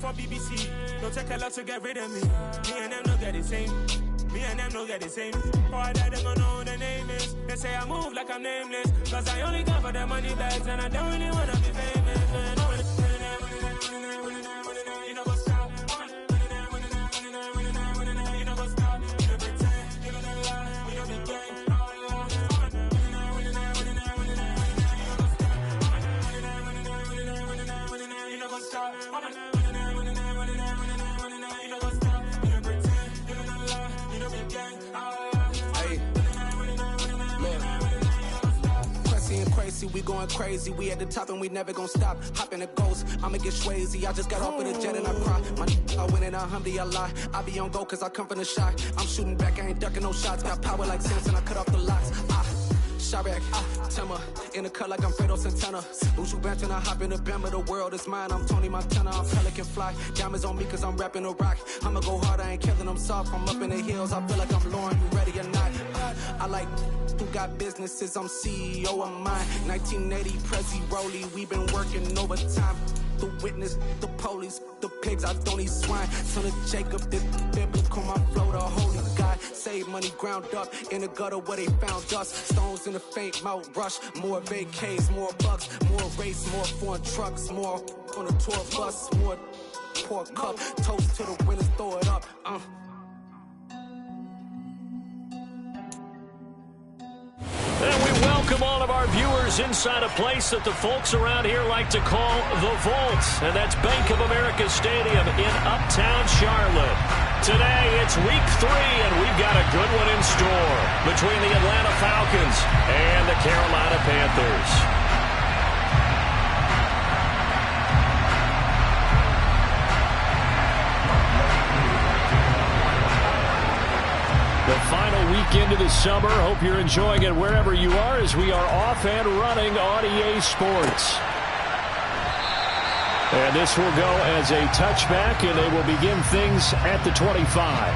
For BBC, don't take a lot to get rid of me. Me and them don't get the same. Me and them don't get the same. Boy, that them don't know who the name is. They say I move like I'm nameless. Cause I only come for the money bags and I don't really wanna be famous. You know what's up? You know what's up? You don't pretend, you don't lie, we don't be gang. You know what's up? We going crazy, we at the top and we never gonna stop. Hop in a ghost, I'ma get swayzy. I just got off of the jet and I cry. I win in a Humvee, I lie. I be on go cause I come from the shot. I'm shooting back, I ain't ducking no shots. Got power like Samson, I cut off the locks. Sharek, Timmer, in the cut like I'm Fredo Santana. Lose you bent and I hop in the Bama, the world is mine. I'm Tony Montana, I'm Pelican Fly. Diamonds on me cause I'm rapping a rock. I'ma go hard, I ain't killing them soft. I'm up in the hills, I feel like I'm Lauren, you ready or not? I like who got businesses, I'm CEO of mine. 1980, Prezi Rolly, we been working overtime. The witness, the police, the pigs, I don't eat swine. Son of Jacob, this biblical, my flow, the holy God. Save money ground up in the gutter where they found dust. Stones in the faint mouth rush. More vacays, more bucks, more race, more foreign trucks, more on the tour bus, more pour cup. Toast to the winners, throw it up. And we welcome all of our viewers inside a place that the folks around here like to call the Vault. And that's Bank of America Stadium in Uptown Charlotte. Today, it's week 3, and we've got a good one in store between the Atlanta Falcons and the Carolina Panthers. The final weekend of the summer. Hope you're enjoying it wherever you are as we are off and running on EA Sports. And this will go as a touchback, and they will begin things at the 25.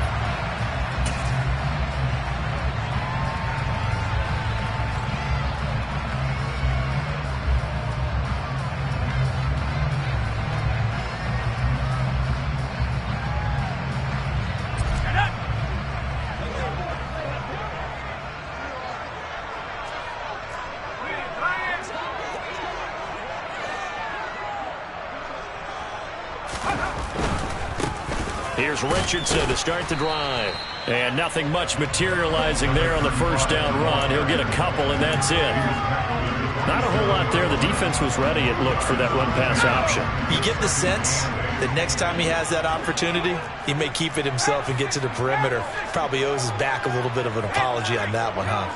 Here's Richardson to start the drive. And nothing much materializing there on the first down run. He'll get a couple, and that's it. Not a whole lot there. The defense was ready, it looked, for that run-pass option. You get the sense that next time he has that opportunity, he may keep it himself and get to the perimeter. Probably owes his back a little bit of an apology on that one, huh?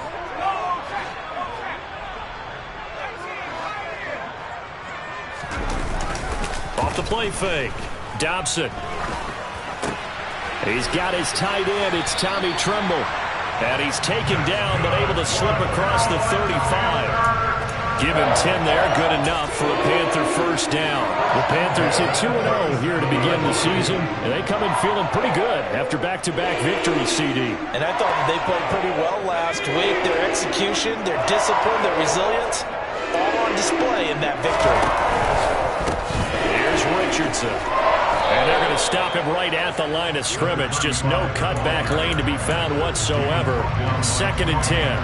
Off the play fake. Dobson. He's got his tight end. It's Tommy Tremble. And he's taken down, but able to slip across the 35. Give him 10 there. Good enough for a Panther first down. The Panthers hit 2-0 here to begin the season. And they come in feeling pretty good after back-to-back victories, CD. And I thought they played pretty well last week. Their execution, their discipline, their resilience, all on display in that victory. Here's Richardson. And they're going to stop him right at the line of scrimmage. Just no cutback lane to be found whatsoever. 2nd and 10.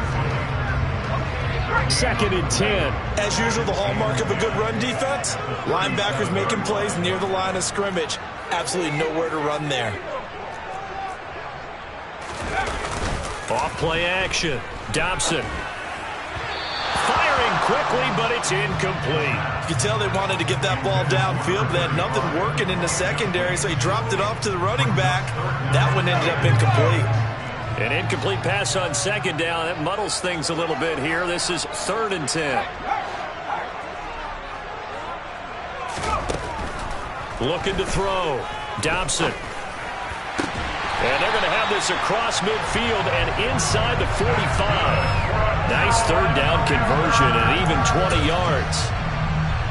2nd and 10. As usual, the hallmark of a good run defense, linebackers making plays near the line of scrimmage. Absolutely nowhere to run there. Off play action. Dobson. Firing quickly, but it's incomplete. You can tell they wanted to get that ball downfield. They had nothing working in the secondary, so he dropped it off to the running back. That one ended up incomplete. An incomplete pass on 2nd down. That muddles things a little bit here. This is 3rd and 10. Looking to throw. Dobson. And they're going to have this across midfield and inside the 45. Nice 3rd down conversion and even 20 yards.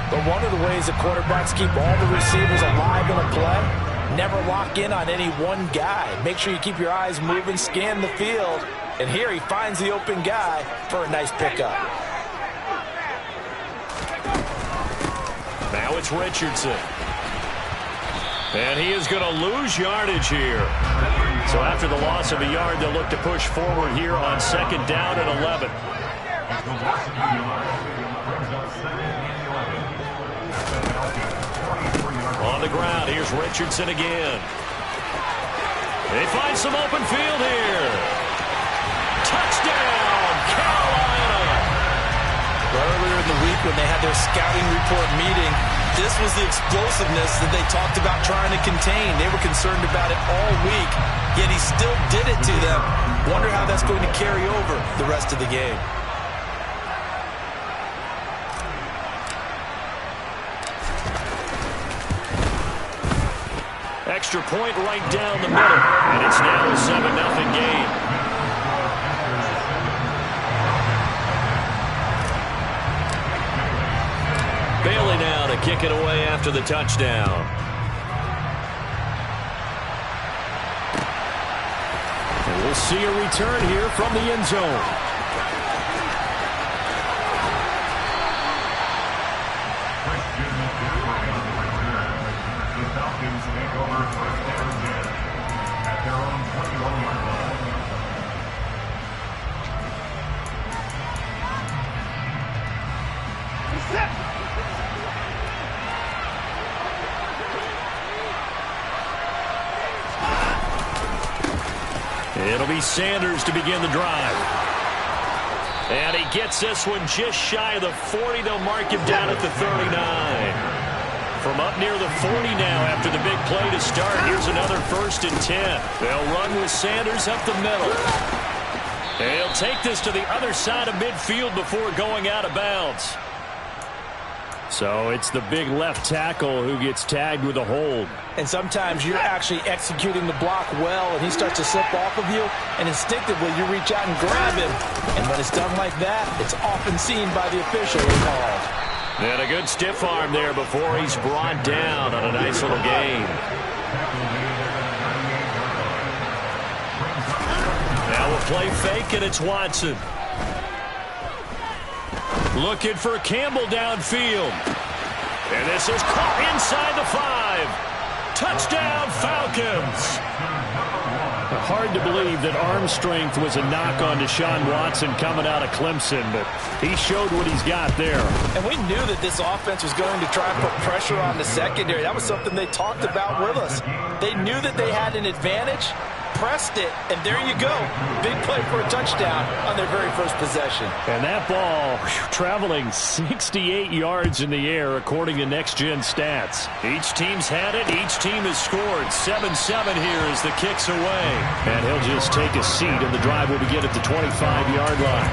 But one of the ways the quarterbacks keep all the receivers alive in a play, never lock in on any one guy. Make sure you keep your eyes moving, scan the field. And here he finds the open guy for a nice pickup. Now it's Richardson. And he is going to lose yardage here. So after the loss of a yard, they'll look to push forward here on 2nd down and 11. On the ground, here's Richardson again. They find some open field here. Touchdown, Carolina! Earlier in the week when they had their scouting report meeting, this was the explosiveness that they talked about trying to contain. They were concerned about it all week, yet he still did it to them. Wonder how that's going to carry over the rest of the game. Extra point right down the middle, and it's now a 7-0 game. Bailey now to kick it away after the touchdown. And we'll see a return here from the end zone. It'll be Sanders to begin the drive. And he gets this one just shy of the 40. They'll mark him down at the 39. From up near the 40 now after the big play to start. Here's another 1st and 10. They'll run with Sanders up the middle. They'll take this to the other side of midfield before going out of bounds. So it's the big left tackle who gets tagged with a hold. And sometimes you're actually executing the block well, and he starts to slip off of you, and instinctively you reach out and grab him. And when it's done like that, it's often seen by the official and called. And a good stiff arm there before he's brought down on a nice little gain. Now we'll play fake, and it's Watson. Looking for Campbell downfield. And this is caught inside the 5. Touchdown, Falcons. Hard to believe that arm strength was a knock on Deshaun Watson coming out of Clemson, but he showed what he's got there. And we knew that this offense was going to try and put pressure on the secondary. That was something they talked about with us. They knew that they had an advantage, pressed it, and there you go. Big play for a touchdown on their very first possession. And that ball traveling 68 yards in the air according to Next Gen Stats. Each team's had it. Each team has scored. 7-7 here as the kick's away. And he'll just take a seat, and the drive will begin at the 25-yard line.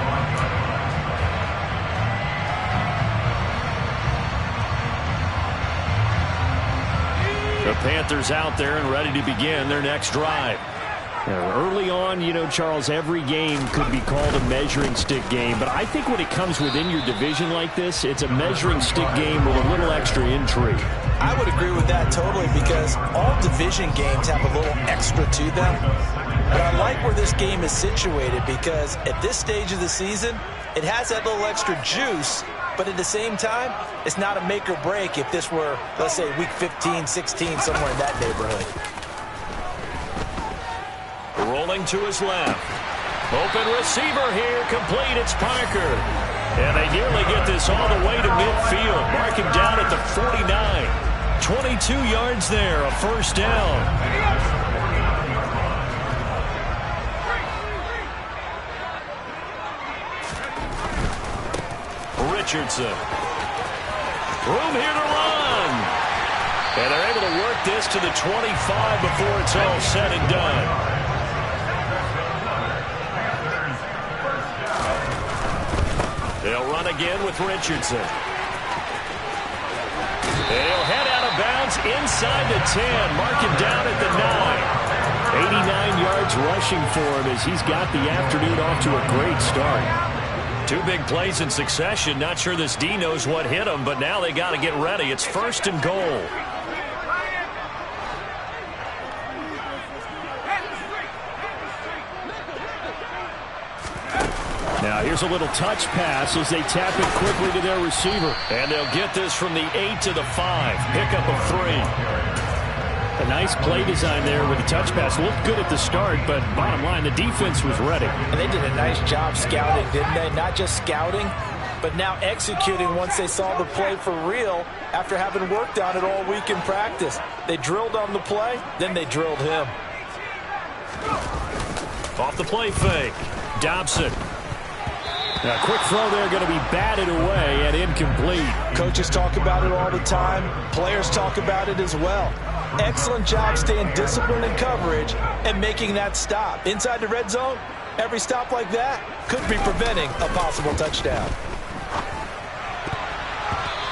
The Panthers out there and ready to begin their next drive. Early on, you know, Charles, every game could be called a measuring stick game, but I think when it comes within your division like this, it's a measuring stick game with a little extra intrigue. I would agree with that totally, because all division games have a little extra to them. But I like where this game is situated, because at this stage of the season, it has that little extra juice, but at the same time, it's not a make or break if this were, let's say, week 15, 16, somewhere in that neighborhood. Rolling to his left. Open receiver here, complete. It's Parker. And they nearly get this all the way to midfield. Mark him down at the 49. 22 yards there, a 1st down. Richardson. Room here to run. And they're able to work this to the 25 before it's all said and done. They'll run again with Richardson. They'll head out of bounds inside the 10. Mark him down at the 9. 89 yards rushing for him as he's got the afternoon off to a great start. 2 big plays in succession. Not sure this D knows what hit him, but now they got to get ready. It's 1st and goal. Now here's a little touch pass as they tap it quickly to their receiver. And they'll get this from the 8 to the 5. Pick up of 3. nice play design there with the touch pass. Looked good at the start, but bottom line, the defense was ready. And they did a nice job scouting, didn't they? Not just scouting, but now executing once they saw the play for real after having worked on it all week in practice. They drilled on the play, then they drilled him. Off the play fake. Dobson. A quick throw there, going to be batted away and incomplete. Coaches talk about it all the time. Players talk about it as well. Excellent job staying disciplined in coverage and making that stop. Inside the red zone, every stop like that could be preventing a possible touchdown.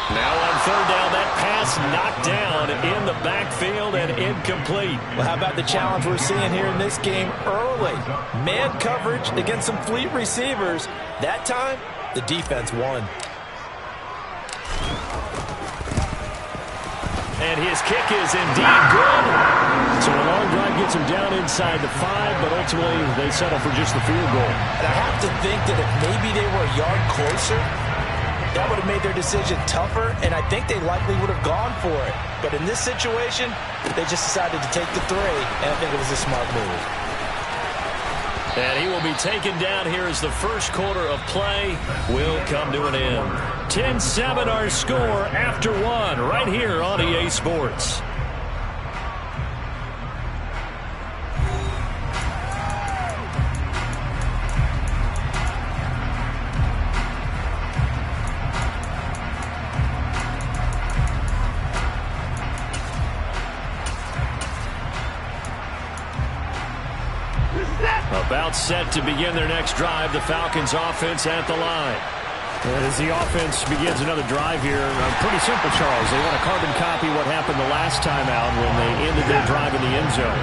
Now on third down, that pass knocked down in the backfield and incomplete. Well, how about the challenge we're seeing here in this game early? Man coverage against some fleet receivers. That time, the defense won. And his kick is indeed good. So a long drive gets him down inside the 5, but ultimately they settle for just the field goal. And I have to think that if maybe they were a yard closer, that would have made their decision tougher, and I think they likely would have gone for it. But in this situation, they just decided to take the 3, and I think it was a smart move. And he will be taken down here as the first quarter of play will come to an end. 10-7 our score after 1 right here on EA Sports. About set to begin their next drive, the Falcons offense at the line. And as the offense begins another drive here, pretty simple, Charles. They want to carbon copy what happened the last time out when they ended their drive in the end zone.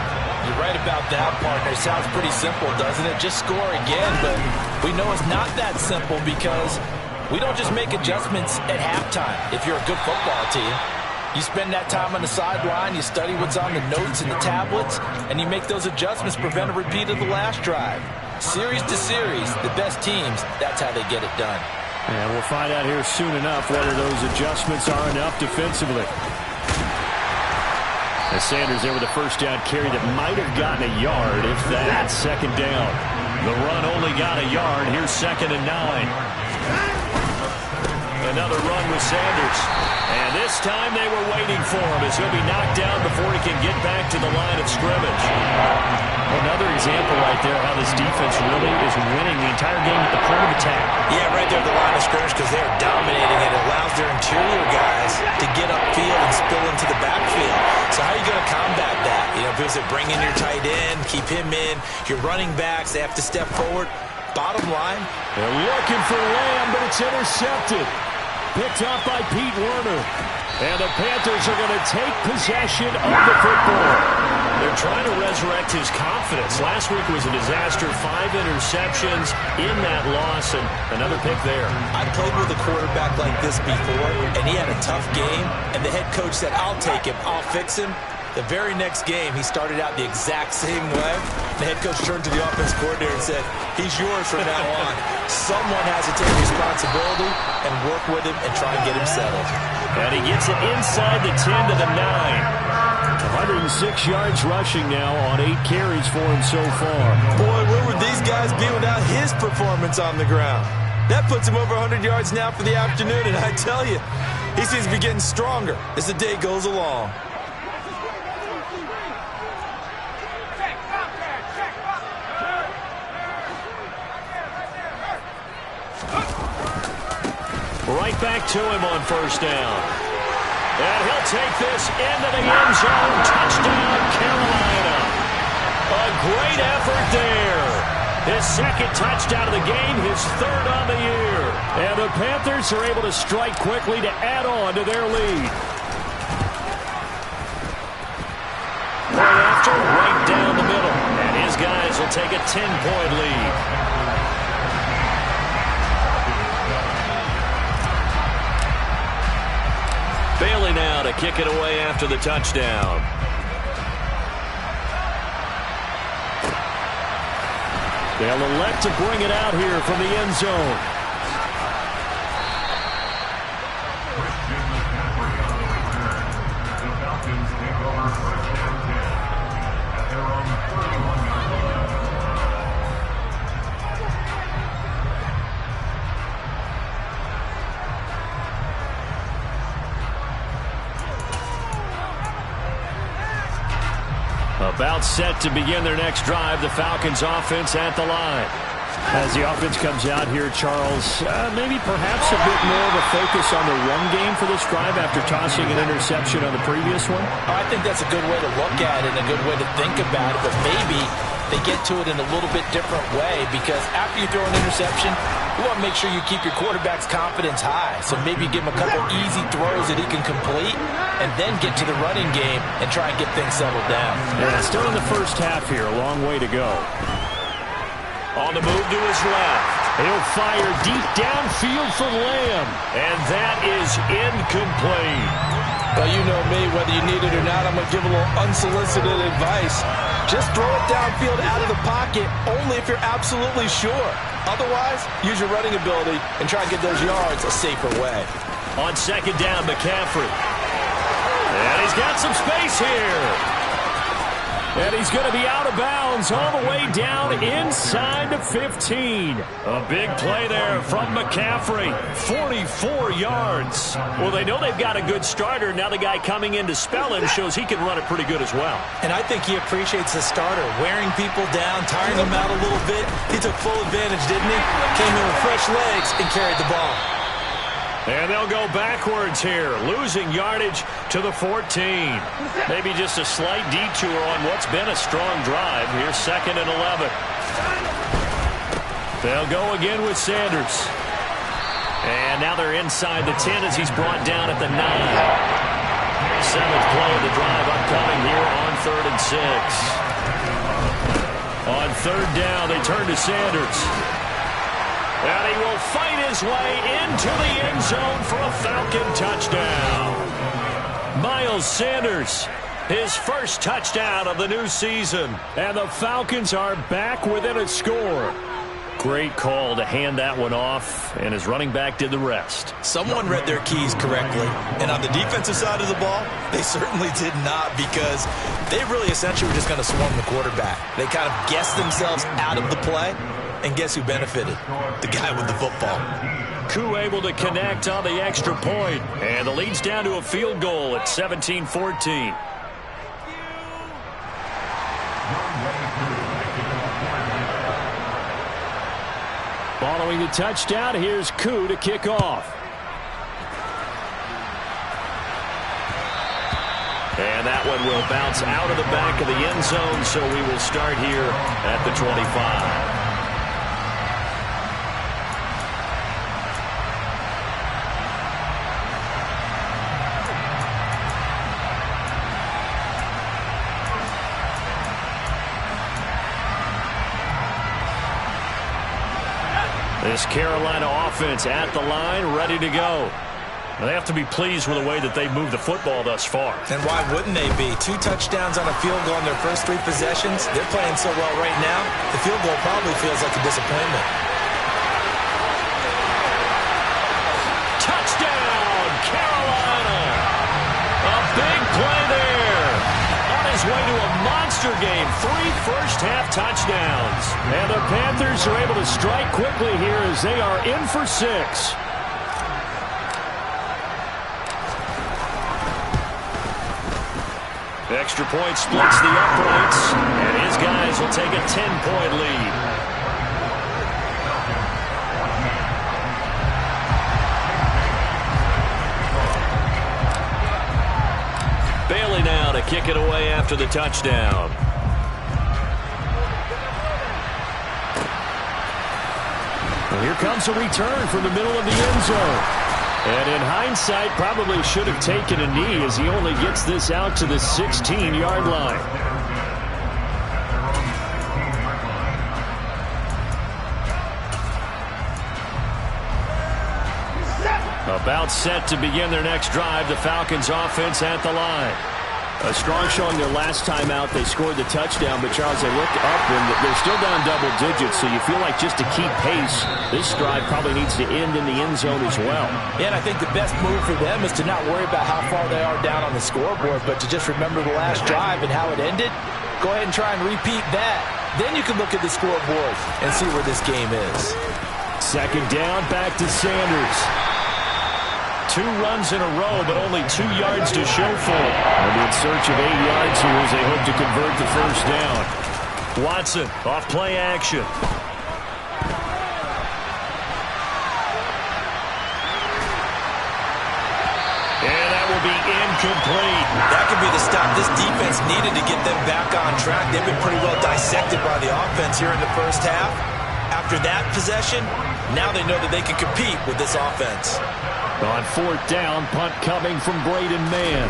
You're right about that, partner. Sounds pretty simple, doesn't it? Just score again, but we know it's not that simple because we don't just make adjustments at halftime if you're a good football team. You spend that time on the sideline, you study what's on the notes and the tablets, and you make those adjustments, prevent a repeat of the last drive. Series to series, the best teams, that's how they get it done. And we'll find out here soon enough whether those adjustments are enough defensively. As Sanders there with a first down carry that might have gotten a yard if that's second down. The run only got a yard. Here's 2nd and 9. Another run with Sanders. And this time they were waiting for him as he'll be knocked down before he can get back to the line of scrimmage. Another example right there how this defense really is winning the entire game at the point of attack. Yeah, right there at the line of scrimmage because they're dominating it. It allows their interior guys to get upfield and spill into the backfield. So how are you going to combat that? You know, if it was bring in your tight end, keep him in, your running backs, they have to step forward. Bottom line, they're looking for Lamb, but it's intercepted. Picked up by Pete Werner. And the Panthers are going to take possession of the football. They're trying to resurrect his confidence. Last week was a disaster. 5 interceptions in that loss, and another pick there. I played with a quarterback like this before, and he had a tough game, and the head coach said, I'll take him, I'll fix him. The very next game, he started out the exact same way. The head coach turned to the offense coordinator and said, he's yours from now on. Someone has to take responsibility and work with him and try and get him settled. And he gets it inside the 10 to the 9. 106 yards rushing now on 8 carries for him so far. Boy, where would these guys be without his performance on the ground? That puts him over 100 yards now for the afternoon, and I tell you, he seems to be getting stronger as the day goes along. Right back to him on first down. And he'll take this into the end zone. Touchdown, Carolina. A great effort there. His 2nd touchdown of the game, his 3rd on the year. And the Panthers are able to strike quickly to add on to their lead. Right after, right down the middle. And his guys will take a 10-point lead. Bailey now to kick it away after the touchdown. They'll elect to bring it out here from the end zone. The Falcons take over 2nd and About set to begin their next drive, the Falcons offense at the line. As the offense comes out here, Charles, maybe perhaps a bit more of a focus on the run game for this drive after tossing an interception on the previous one? I think that's a good way to look at it and a good way to think about it, but maybe they get to it in a little bit different way, because after you throw an interception, you want to make sure you keep your quarterback's confidence high. So maybe give him a couple easy throws that he can complete and then get to the running game and try and get things settled down. Yeah, still in the first half here, a long way to go. On the move to his left. He'll fire deep downfield for Lamb. And that is incomplete. Well, you know me, whether you need it or not, I'm going to give a little unsolicited advice. Just throw it downfield out of the pocket, only if you're absolutely sure. Otherwise, use your running ability and try and get those yards a safer way. On second down, McCaffrey. And he's got some space here. And he's going to be out of bounds all the way down inside the 15. A big play there from McCaffrey. 44 yards. Well, they know they've got a good starter. Now the guy coming in to spell him shows he can run it pretty good as well. And I think he appreciates the starter, wearing people down, tiring them out a little bit. He took full advantage, didn't he? Came in with fresh legs and carried the ball. And they'll go backwards here, losing yardage to the 14. Maybe just a slight detour on what's been a strong drive. Here's 2nd and 11. They'll go again with Sanders. And now they're inside the 10 as he's brought down at the 9. 7th play of the drive upcoming here on 3rd and 6. On 3rd down, they turn to Sanders. And he will fight his way into the end zone for a Falcon touchdown. Miles Sanders, his first touchdown of the new season. And the Falcons are back within a score. Great call to hand that one off, and his running back did the rest. Someone read their keys correctly, and on the defensive side of the ball, they certainly did not, because they really essentially were just going to swarm the quarterback. They kind of guessed themselves out of the play. And guess who benefited? The guy with the football. Koo able to connect on the extra point. And the lead's down to a field goal at 17-14. Following the touchdown, here's Koo to kick off. And that one will bounce out of the back of the end zone, so we will start here at the 25. This Carolina offense at the line, ready to go. They have to be pleased with the way that they've moved the football thus far. And why wouldn't they be? 2 touchdowns on a field goal in their first 3 possessions. They're playing so well right now, the field goal probably feels like a disappointment. Touchdown, Carolina! A big play there. On his way to a monster game. 3 first-half touchdowns. And the Panthers are able to strike quickly here as they are in for 6. Extra point splits the uprights, and his guys will take a 10-point lead. Bailey now to kick it away after the touchdown. Well, here comes a return from the middle of the end zone. And in hindsight, probably should have taken a knee as he only gets this out to the 16-yard line. About set to begin their next drive, the Falcons offense at the line. A strong showing their last time out. They scored the touchdown, but Charles, they looked up and they're still down double digits, so you feel like just to keep pace, this drive probably needs to end in the end zone as well. Yeah, and I think the best move for them is to not worry about how far they are down on the scoreboard, but to just remember the last drive and how it ended. Go ahead and try and repeat that. Then you can look at the scoreboard and see where this game is. Second down, back to Sanders. 2 runs in a row, but only 2 yards to show for it. They'll be in search of 8 yards here as they hope to convert the first down. Watson off play action. And that will be incomplete. That could be the stop this defense needed to get them back on track. They've been pretty well dissected by the offense here in the first half. After that possession, now they know that they can compete with this offense. On 4th down, punt coming from Braden Mann.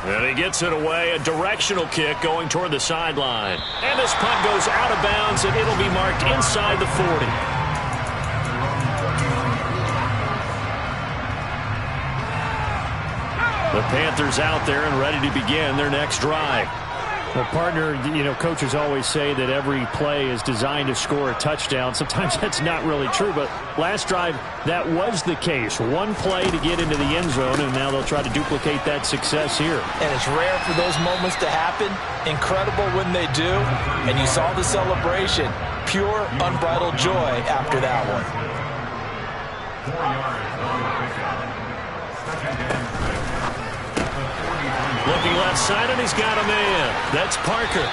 And he gets it away, a directional kick going toward the sideline. And this punt goes out of bounds, and it'll be marked inside the 40. The Panthers out there and ready to begin their next drive. Well, partner, coaches always say that every play is designed to score a touchdown. Sometimes that's not really true, but last drive, that was the case. One play to get into the end zone, and now they'll try to duplicate that success here. And it's rare for those moments to happen. Incredible when they do. And you saw the celebration. Pure, unbridled joy after that one. 4 yards on the pickup. Second down. Looking left side, and he's got a man. That's Parker.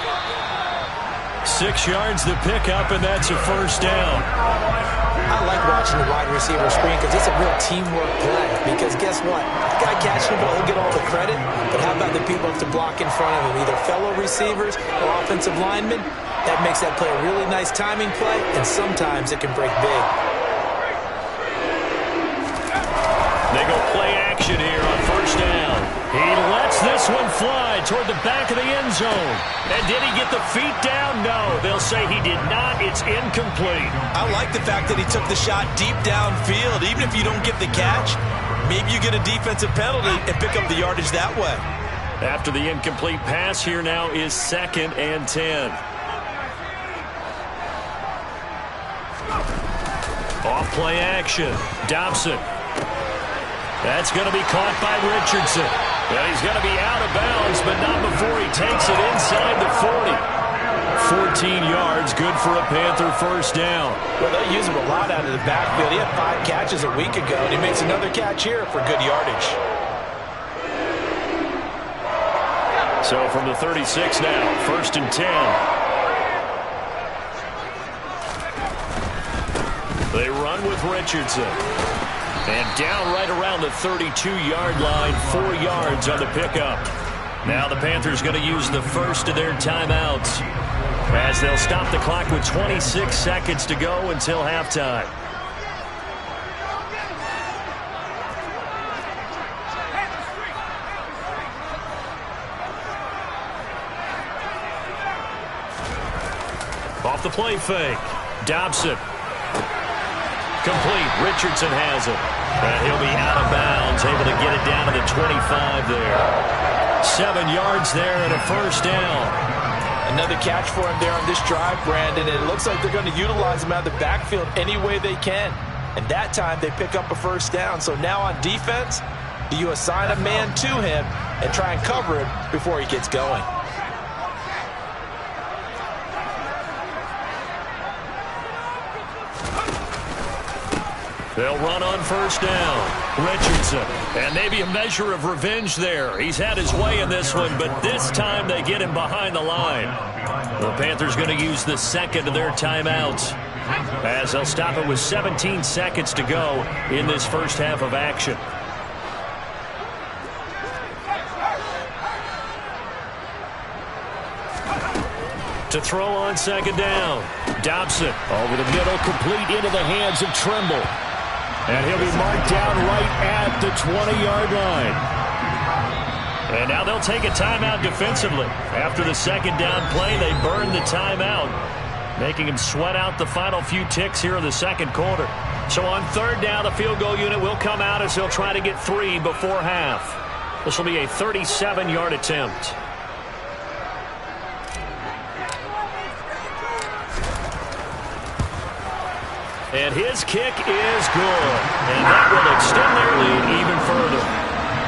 6 yards the pickup, and that's a first down. I like watching the wide receiver screen because it's a real teamwork play. Because guess what? The guy catching the ball, he'll get all the credit. But how about the people to block in front of him? Either fellow receivers or offensive linemen. That makes that play a really nice timing play, and sometimes it can break big. They go play action here on first down. He lets this one fly toward the back of the end zone. And did he get the feet down? No, they'll say he did not. It's incomplete. I like the fact that he took the shot deep downfield. Even if you don't get the catch, maybe you get a defensive penalty and pick up the yardage that way. After the incomplete pass, here now is 2nd and 10. Off play action. Dobson. That's going to be caught by Richardson. And he's going to be out of bounds, but not before he takes it inside the 40. 14 yards, good for a Panther first down. Well, they use him a lot out of the backfield. He had 5 catches a week ago, and he makes another catch here for good yardage. So from the 36 now, 1st and 10. They run with Richardson. And down right around the 32-yard line, 4 yards on the pickup. Now the Panthers going to use the first of their timeouts as they'll stop the clock with 26 seconds to go until halftime. Off the play fake. Dobson. Complete. Richardson has it. And he'll be out of bounds, able to get it down to the 25 there. 7 yards there and a first down. Another catch for him there on this drive, Brandon. It looks like they're going to utilize him out of the backfield any way they can. And that time they pick up a first down. So now on defense, do you assign a man to him and try and cover him before he gets going? They'll run on first down. Richardson. And maybe a measure of revenge there. He's had his way in this one, but this time they get him behind the line. The Panthers going to use the second of their timeouts as they'll stop it with 17 seconds to go in this first half of action. To throw on second down. Dobson over the middle, complete into the hands of Trimble. And he'll be marked down right at the 20-yard line. And now they'll take a timeout defensively. After the second down play, they burn the timeout, making him sweat out the final few ticks here in the second quarter. So on third down, the field goal unit will come out as they'll try to get 3 before half. This will be a 37-yard attempt. And his kick is good. And that will extend their lead even further.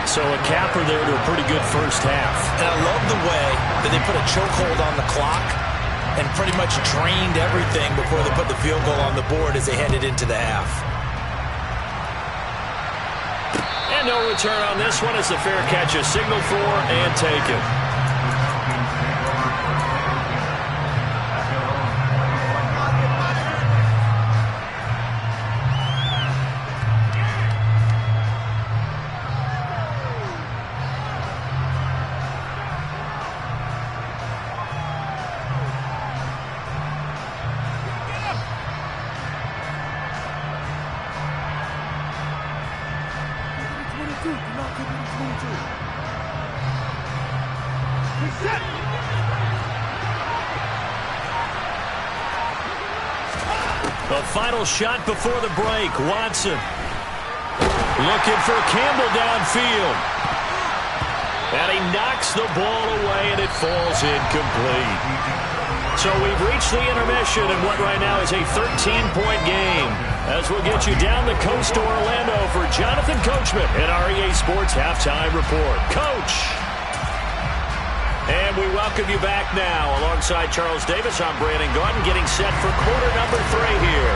So a capper there to a pretty good first half. And I love the way that they put a chokehold on the clock and pretty much drained everything before they put the field goal on the board as they headed into the half. And no return on this one as the fair catch is signaled for and taken. The final shot before the break. Watson looking for Campbell downfield. And he knocks the ball away, and it falls incomplete. So we've reached the intermission in what right now is a 13-point game. As we'll get you down the coast to Orlando for Jonathan Coachman in our EA Sports Halftime Report. Coach! And we welcome you back now. Alongside Charles Davis, I'm Brandon Gordon, getting set for quarter number 3 here.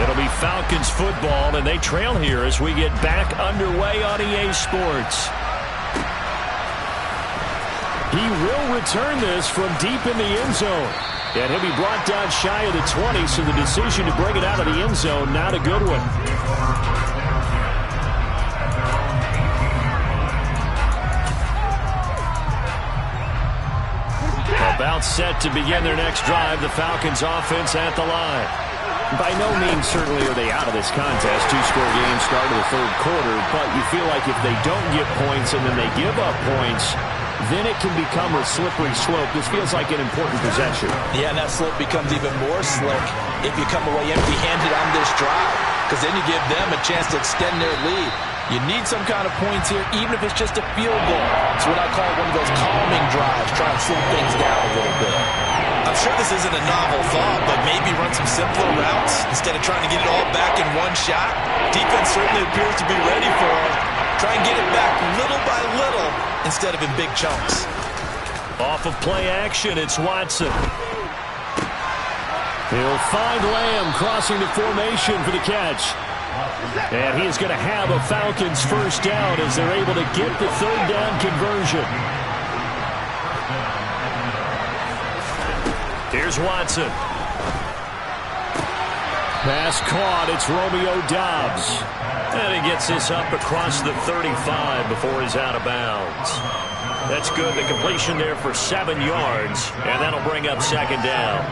It'll be Falcons football, and they trail here as we get back underway on EA Sports. He will return this from deep in the end zone. And he'll be brought down shy of the 20, so the decision to bring it out of the end zone, not a good one. About set to begin their next drive, the Falcons offense at the line. By no means certainly are they out of this contest. 2-score game start of the third quarter, but you feel like if they don't get points and then they give up points, then it can become a slippery slope. This feels like an important possession. Yeah, and that slope becomes even more slick if you come away empty-handed on this drive, because then you give them a chance to extend their lead. You need some kind of points here, even if it's just a field goal. It's what I call one of those calming drives, try and slow things down a little bit. I'm sure this isn't a novel thought, but maybe run some simpler routes instead of trying to get it all back in one shot. Defense certainly appears to be ready for it. Try and get it back little by little instead of in big chunks. Off of play action, it's Watson. He'll find Lamb crossing the formation for the catch. And he's going to have a Falcons first down as they're able to get the third down conversion. Here's Watson. Pass caught. It's Romeo Doubs. And he gets this up across the 35 before he's out of bounds. That's good. The completion there for 7 yards. And that'll bring up second down.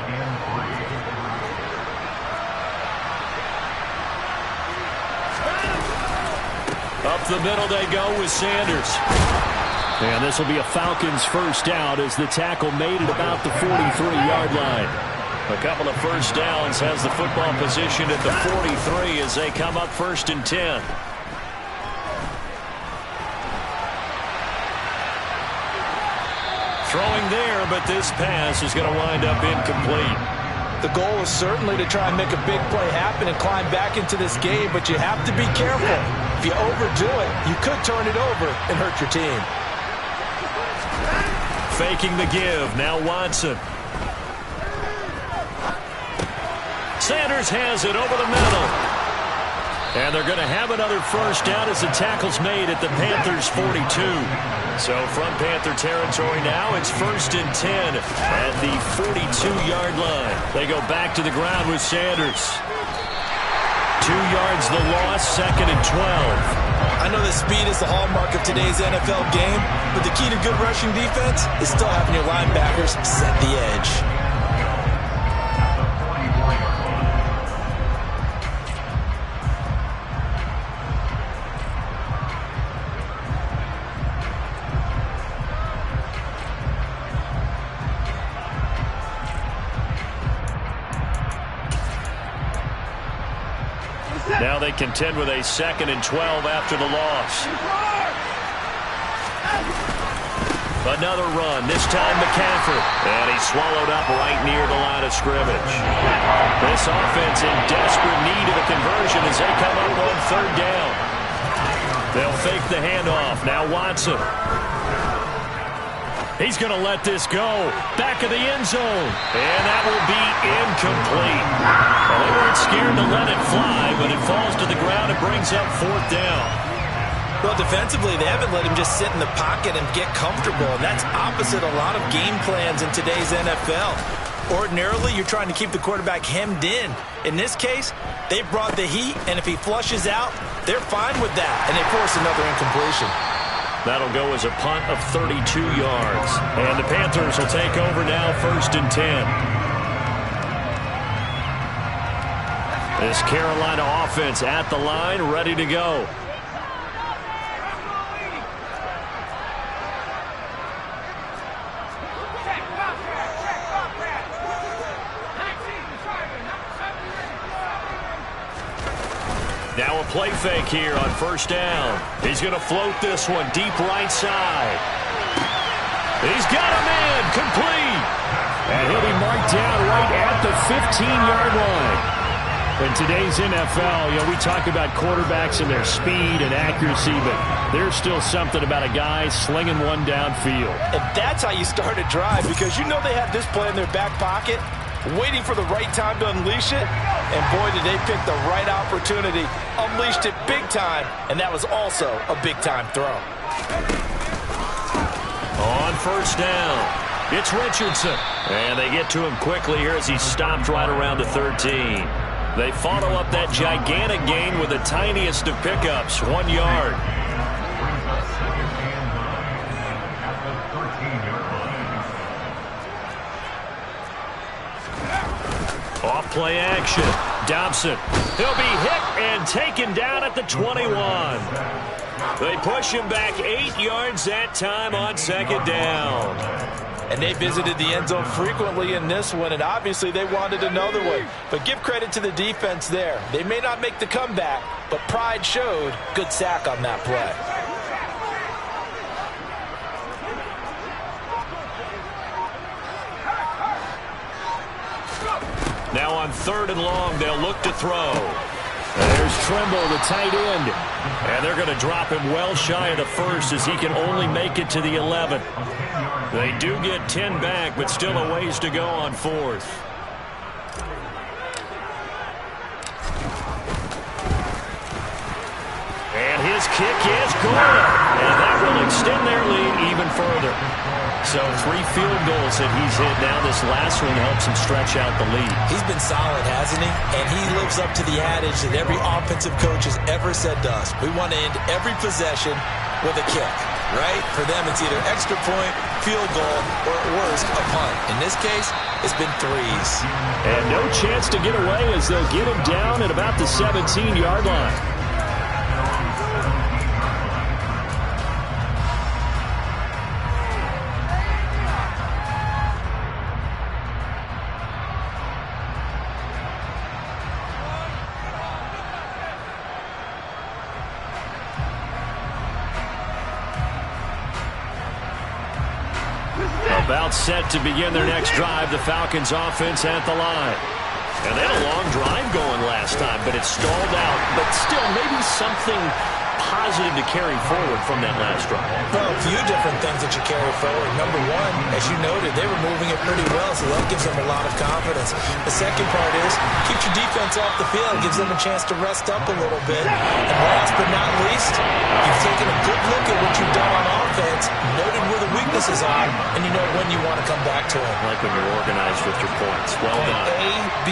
Up the middle they go with Sanders. And this will be a Falcons first down as the tackle made at about the 43-yard line. A couple of first downs, has the football position at the 43 as they come up 1st and 10. Throwing there, but this pass is going to wind up incomplete. The goal is certainly to try and make a big play happen and climb back into this game, but you have to be careful. If you overdo it, you could turn it over and hurt your team. Faking the give. Now Watson. Sanders has it over the middle. And they're going to have another first down as the tackle's made at the Panthers' 42. So from Panther territory now, it's 1st and 10 at the 42-yard line. They go back to the ground with Sanders. 2 yards the loss, 2nd and 12. I know that speed is the hallmark of today's NFL game, but the key to good rushing defense is still having your linebackers set the edge. Now they contend with a 2nd and 12 after the loss. Another run, this time McCaffrey. And he's swallowed up right near the line of scrimmage. This offense in desperate need of a conversion as they come up on 3rd down. They'll fake the handoff. Now Watson. He's going to let this go. Back of the end zone. And that will be incomplete. Well, they weren't scared to let it fly, but it falls to the ground and brings up 4th down. Well, defensively, they haven't let him just sit in the pocket and get comfortable, and that's opposite a lot of game plans in today's NFL. Ordinarily, you're trying to keep the quarterback hemmed in. In this case, they brought the heat, and if he flushes out, they're fine with that, and they force another incompletion. That'll go as a punt of 32 yards. And the Panthers will take over now, 1st and 10. This Carolina offense at the line, ready to go. Now a play fake here on 1st down. He's going to float this one deep right side. He's got a man complete. And he'll be marked down right at the 15-yard line. In today's NFL, we talk about quarterbacks and their speed and accuracy, but there's still something about a guy slinging one downfield. And that's how you start a drive, because you know they have this play in their back pocket, waiting for the right time to unleash it. And boy, did they pick the right opportunity. Unleashed it big time, and that was also a big-time throw. On 1st down, it's Richardson. And they get to him quickly here as he stopped right around the 13. They follow up that gigantic gain with the tiniest of pickups, 1 yard. Off play action. Dobson. He'll be hit and taken down at the 21. They push him back 8 yards that time on 2nd down. And they visited the end zone frequently in this one, and obviously they wanted another one. But give credit to the defense there. They may not make the comeback, but pride showed. Good sack on that play. Now on 3rd and long, they'll look to throw. There's Trimble, the tight end. And they're going to drop him well shy of the 1st as he can only make it to the 11. They do get 10 back, but still a ways to go on 4th. And his kick is good. And that will extend their lead even further. So 3 field goals that he's hit now. This last one helps him stretch out the lead. He's been solid, hasn't he? And he lives up to the adage that every offensive coach has ever said to us. We want to end every possession with a kick, right? For them, it's either extra point, field goal, or at worst, a punt. In this case, it's been 3s. And no chance to get away as they'll get him down at about the 17-yard line. About set to begin their next drive, the Falcons offense at the line. And they had a long drive going last time, but it stalled out. But still, maybe something positive to carry forward from that last drive. Well, a few different things that you carry forward. Number one, as you noted, they were moving it pretty well, so that gives them a lot of confidence. The second part is, keeps your defense off the field, gives them a chance to rest up a little bit. And last but not least, you've taken a good look at what you've done on offense, noted where the weaknesses are, and you know when you want to come back to it. I like when you're organized with your points. Well done. A, B,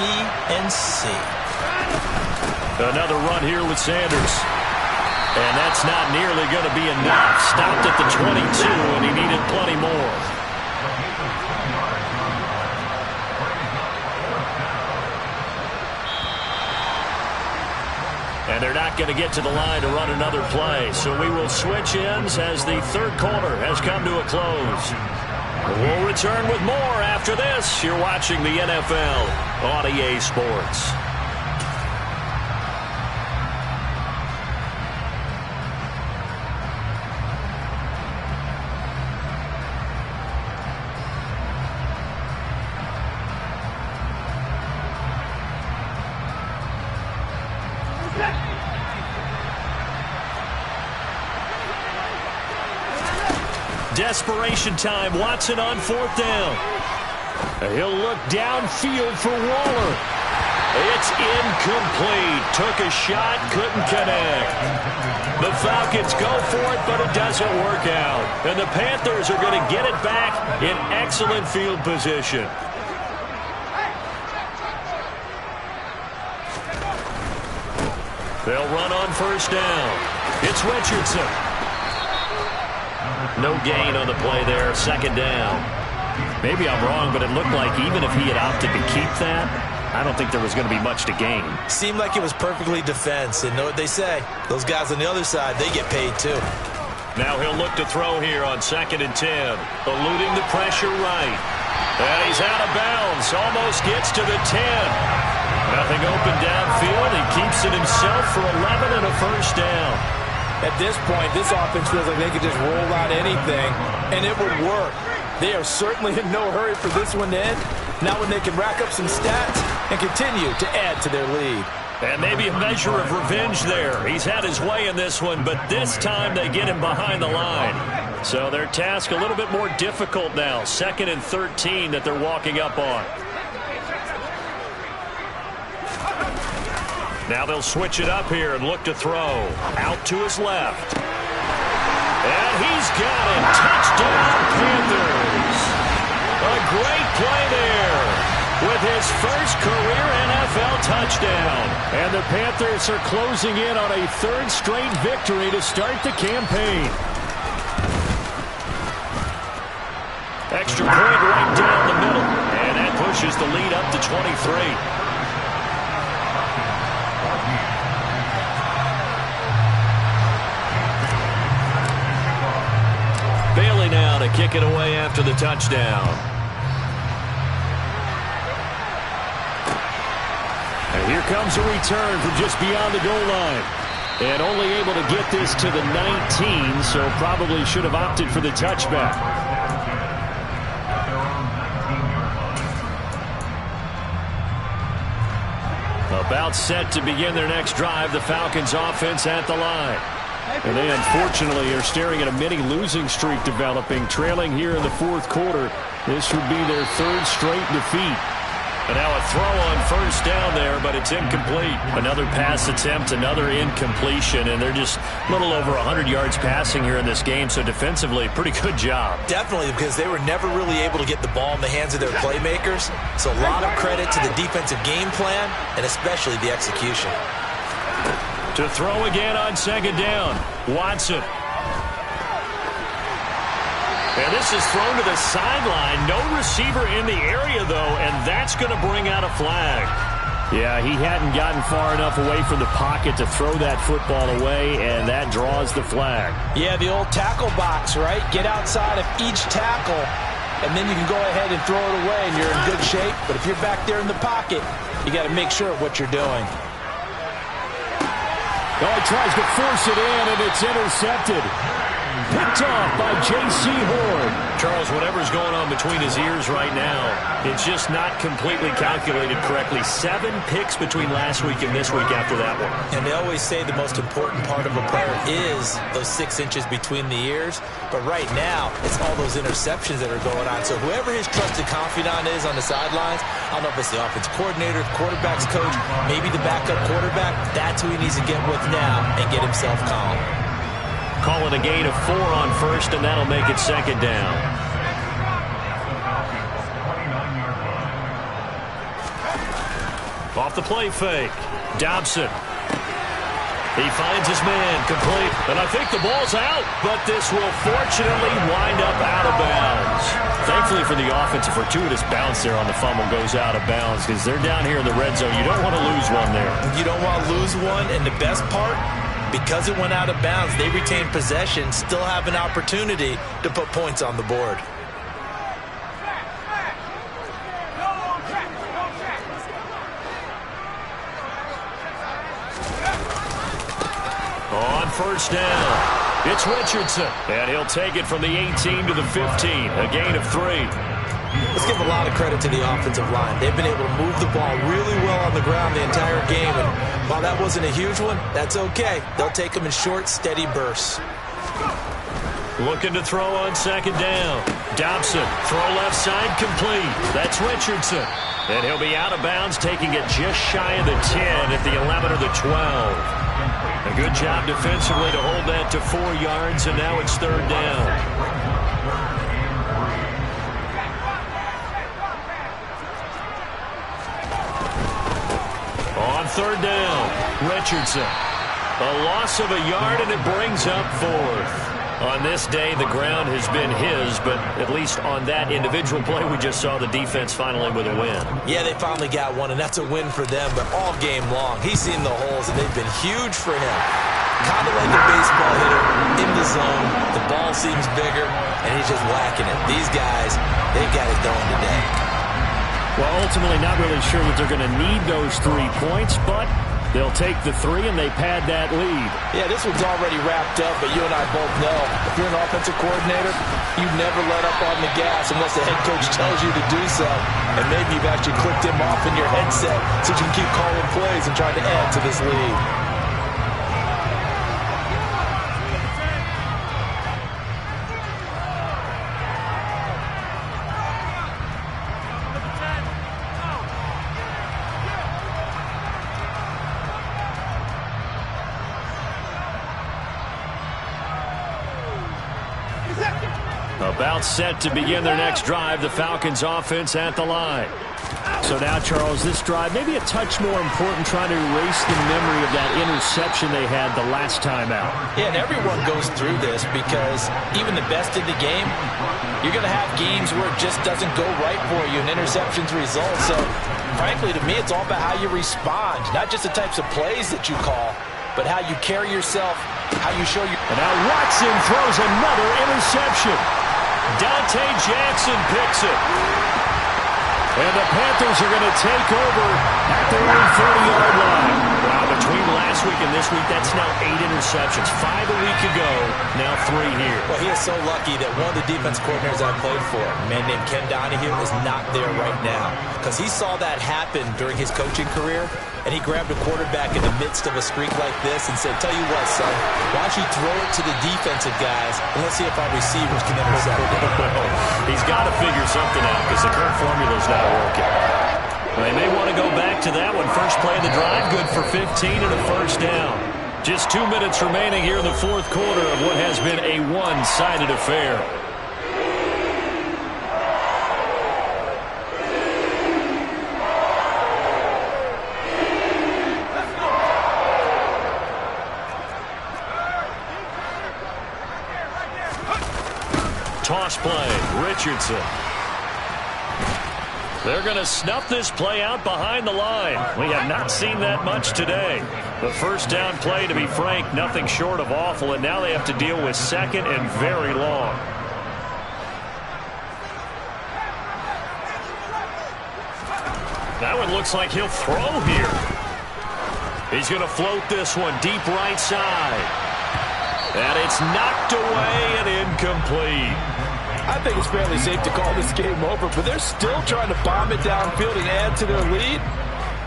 and C. Another run here with Sanders. And that's not nearly going to be enough. Stopped at the 22, and he needed plenty more. And they're not going to get to the line to run another play. So we will switch ends as the 3rd quarter has come to a close. We'll return with more after this. You're watching the NFL on EA Sports. desperation time. Watson on 4th down. He'll look downfield for Waller. It's incomplete. Took a shot, couldn't connect. The Falcons go for it, but it doesn't work out. And the Panthers are going to get it back in excellent field position. They'll run on 1st down. It's Richardson. No gain on the play there. 2nd down. Maybe I'm wrong, but it looked like even if he had opted to keep that, I don't think there was going to be much to gain. Seemed like it was perfectly defense. And know what they say? Those guys on the other side, they get paid too. Now he'll look to throw here on 2nd and 10. Eluding the pressure right. And he's out of bounds. Almost gets to the 10. Nothing open downfield. He keeps it himself for 11 and a 1st down. At this point, this offense feels like they could just roll out anything, and it would work. They are certainly in no hurry for this one to end. Now when they can rack up some stats and continue to add to their lead. And maybe a measure of revenge there. He's had his way in this one, but this time they get him behind the line. So their task a little bit more difficult now. 2nd and 13 that they're walking up on. Now they'll switch it up here and look to throw. Out to his left. And he's got it. Touchdown, Panthers. A great play there with his first career NFL touchdown. And the Panthers are closing in on a 3rd straight victory to start the campaign. Extra point right down the middle. And that pushes the lead up to 23. Bailey now to kick it away after the touchdown. And here comes a return from just beyond the goal line. And only able to get this to the 19, so probably should have opted for the touchback. About set to begin their next drive, the Falcons offense at the line. And they unfortunately are staring at a mini losing streak developing, trailing here in the 4th quarter. This would be their 3rd straight defeat. And now a throw on 1st down there, but it's incomplete. Another pass attempt, another incompletion, and they're just a little over 100 yards passing here in this game, so defensively, pretty good job. Definitely, because they were never really able to get the ball in the hands of their playmakers. So a lot of credit to the defensive game plan, and especially the execution. To throw again on 2nd down, Watson. And this is thrown to the sideline. No receiver in the area, though, and that's going to bring out a flag. Yeah, he hadn't gotten far enough away from the pocket to throw that football away, and that draws the flag. Yeah, the old tackle box, right? Get outside of each tackle, and then you can go ahead and throw it away, and you're in good shape. But if you're back there in the pocket, you got to make sure of what you're doing. Oh, he tries to force it in, and it's intercepted. Picked off by J.C. Horn. Charles, whatever's going on between his ears right now, it's just not completely calculated correctly. 7 picks between last week and this week after that one. And they always say the most important part of a player is those 6 inches between the ears. But right now, it's all those interceptions that are going on. So whoever his trusted confidant is on the sidelines, I don't know if it's the offensive coordinator, the quarterback's coach, maybe the backup quarterback, that's who he needs to get with now and get himself calm. Call it a gain of 4 on 1st, and that'll make it 2nd down. Off the play fake. Dobson. He finds his man, complete. And I think the ball's out, but this will fortunately wind up out of bounds. Thankfully for the offense, a fortuitous bounce there on the fumble goes out of bounds because they're down here in the red zone. You don't want to lose one there. You don't want to lose one, and the best part, because it went out of bounds, they retain possession, still have an opportunity to put points on the board. On 1st down, it's Richardson. And he'll take it from the 18 to the 15, a gain of 3. Let's give a lot of credit to the offensive line. They've been able to move the ball really well on the ground the entire game. And while that wasn't a huge one, that's okay. They'll take them in short, steady bursts. Looking to throw on second down. Dobson, throw left side, complete. That's Richardson. And he'll be out of bounds, taking it just shy of the 10 at the 11 or the 12. A good job defensively to hold that to 4 yards, and now it's third down. On third down, Richardson. A loss of a yard, and it brings up fourth. On this day, the ground has been his, but at least on that individual play, we just saw the defense finally with a win. Yeah, they finally got one, and that's a win for them, but all game long, he's seen the holes, and they've been huge for him. Kind of like a baseball hitter in the zone. The ball seems bigger, and he's just whacking it. These guys, they've got it going today. Well, ultimately, not really sure that they're going to need those 3 points, but they'll take the 3, and they pad that lead. Yeah, this one's already wrapped up, but you and I both know if you're an offensive coordinator, you never let up on the gas unless the head coach tells you to do so. And maybe you've actually clicked him off in your headset so you can keep calling plays and trying to add to this lead. About set to begin their next drive, the Falcons offense at the line. So now, Charles, this drive maybe a touch more important, trying to erase the memory of that interception they had the last time out. Yeah, and everyone goes through this because even the best in the game, you're going to have games where it just doesn't go right for you and interceptions result. So, frankly, to me, it's all about how you respond, not just the types of plays that you call, but how you carry yourself, how you show your... And now Watson throws another interception. Dante Jackson picks it. And the Panthers are going to take over at their own 30-yard line. Wow, between last week and this week, that's now 8 interceptions. 5 a week ago, now 3 here. Well, he is so lucky that one of the defense coordinators I played for, a man named Ken Donahue, is not there right now. Because he saw that happen during his coaching career, and he grabbed a quarterback in the midst of a streak like this and said, tell you what, son, why don't you throw it to the defensive guys, and let's see if our receivers can intercept it. He's got to figure something out because the current formula is not working. Well, they may want to go back to that one. First play of the drive, good for 15 and a first down. Just 2 minutes remaining here in the fourth quarter of what has been a one-sided affair. Toss play, Richardson. They're going to snuff this play out behind the line. We have not seen that much today. The first down play, to be frank, nothing short of awful, and now they have to deal with second and very long. That one looks like he'll throw here. He's going to float this one deep right side. And it's knocked away and incomplete. I think it's fairly safe to call this game over, but they're still trying to bomb it downfield and add to their lead.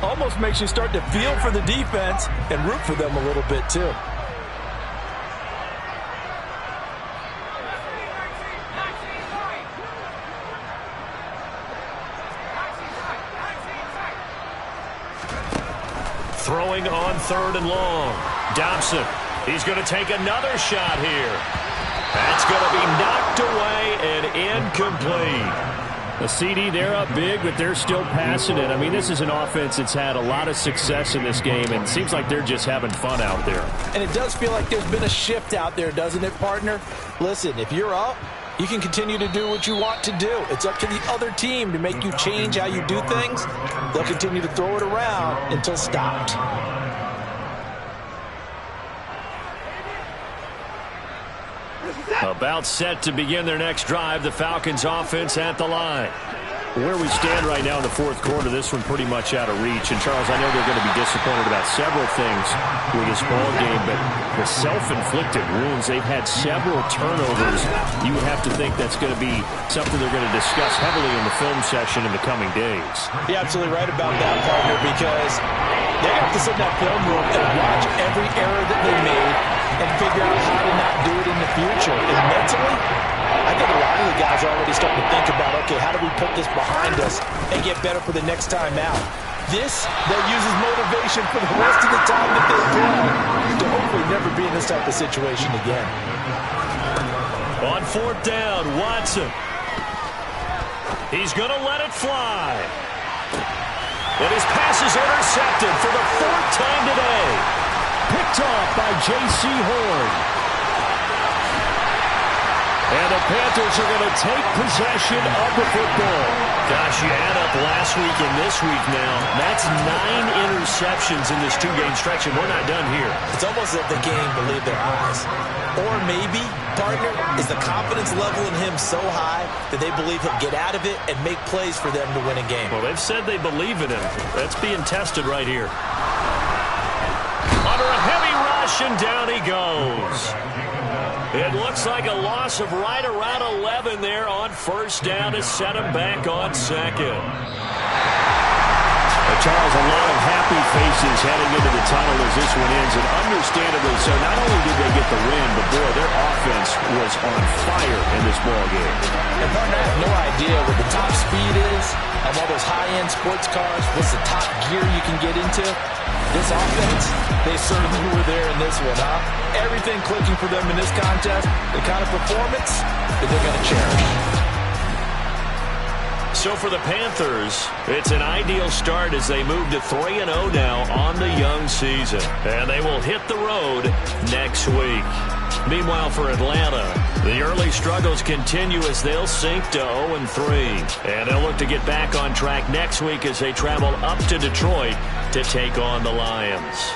Almost makes you start to feel for the defense and root for them a little bit, too. Throwing on third and long. Dobson. He's going to take another shot here. That's going to be knocked away and incomplete. The CD, they're up big, but they're still passing it. I mean, this is an offense that's had a lot of success in this game, and it seems like they're just having fun out there. And it does feel like there's been a shift out there, doesn't it, partner? Listen, if you're up, you can continue to do what you want to do. It's up to the other team to make you change how you do things. They'll continue to throw it around until stopped. About set to begin their next drive, the Falcons offense at the line. Where we stand right now in the fourth quarter, this one pretty much out of reach. And, Charles, I know they're going to be disappointed about several things with this ball game, but the self-inflicted wounds, they've had several turnovers. You would have to think that's going to be something they're going to discuss heavily in the film session in the coming days. You're absolutely right about that, partner, because they're going to have to sit in that film room and watch every error that they made and figure out how to not do it in the future. And mentally, I think a lot of the guys are already starting to think about, okay, how do we put this behind us and get better for the next time out? This, they'll use as motivation for the rest of the time that they play to hopefully never be in this type of situation again. On fourth down, Watson. He's going to let it fly. And his pass is intercepted for the fourth time today. Picked off by J.C. Horn. And the Panthers are going to take possession of the football. Gosh, you add up last week and this week now. That's 9 interceptions in this two-game stretch, and we're not done here. It's almost as if the game believed their eyes. Or maybe, partner, is the confidence level in him so high that they believe he'll get out of it and make plays for them to win a game. Well, they've said they believe in him. That's being tested right here. Under a heavy rush, and down he goes. It looks like a loss of right around 11 there on first down to set him back on second. Charles, a lot of happy faces heading into the tunnel as this one ends, and understandably so. Not only did they get the win, but boy, their offense was on fire in this ball game. And partner, I have no idea what the top speed is on all those high-end sports cars. What's the top gear you can get into? This offense, they certainly were there in this one, huh? Everything clicking for them in this contest, the kind of performance that they're going to cherish. So for the Panthers, it's an ideal start as they move to 3-0 now on the young season. And they will hit the road next week. Meanwhile, for Atlanta, the early struggles continue as they'll sink to 0-3. And they'll look to get back on track next week as they travel up to Detroit to take on the Lions.